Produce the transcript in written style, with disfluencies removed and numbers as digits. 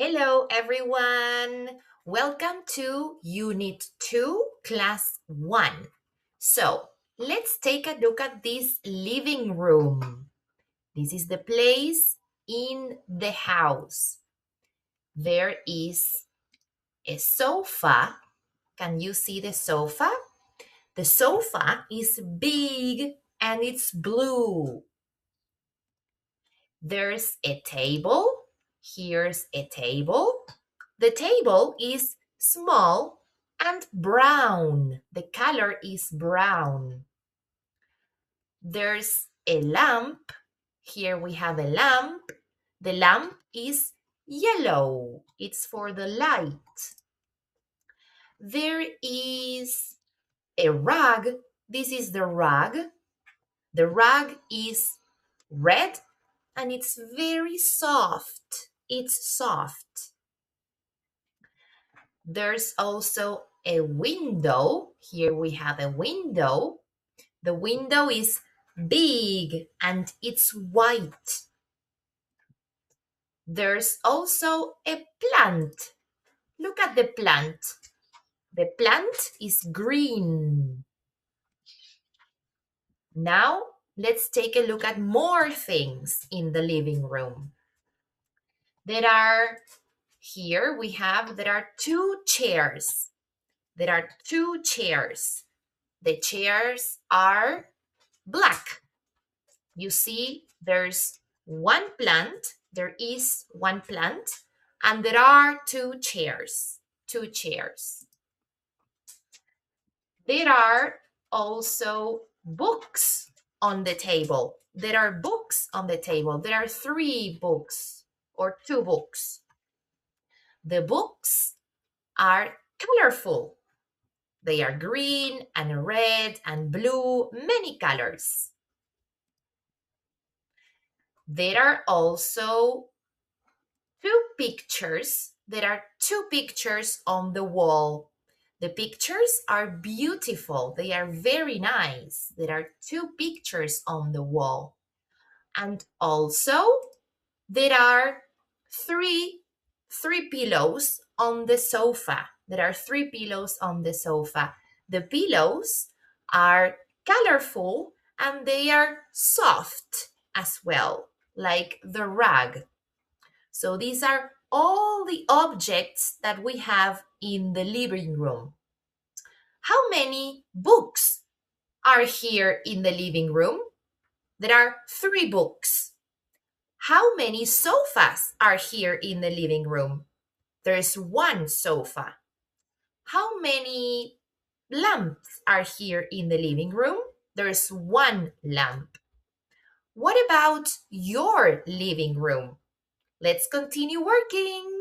Hello, everyone. Welcome to Unit 2, Class 1. So, let's take a look at this living room. This is the place in the house. There is a sofa. Can you see the sofa? The sofa is big and it's blue. There's a table. Here's a table. The table is small and brown. The color is brown. There's a lamp. Here we have a lamp. The lamp is yellow. It's for the light. There is a rug. This is the rug. The rug is red and it's very soft. It's soft. There's also a window. Here we have a window. The window is big and it's white. There's also a plant. Look at the plant. The plant is green. Now, let's take a look at more things in the living room. There are two chairs. There are two chairs. The chairs are black. You see, there is one plant, and there are two chairs. There are also books on the table. There are books on the table. There are three books or two books. The books are colorful. They are green and red and blue, many colors. There are also two pictures. There are two pictures on the wall. The pictures are beautiful. They are very nice. There are two pictures on the wall. And also, there are three pillows on the sofa. There are three pillows on the sofa. The pillows are colorful and they are soft as well, like the rug. So these are all the objects that we have in the living room. How many books are here in the living room? There are three books. How many sofas are here in the living room? There is one sofa. How many lamps are here in the living room? There is one lamp. What about your living room? Let's continue working.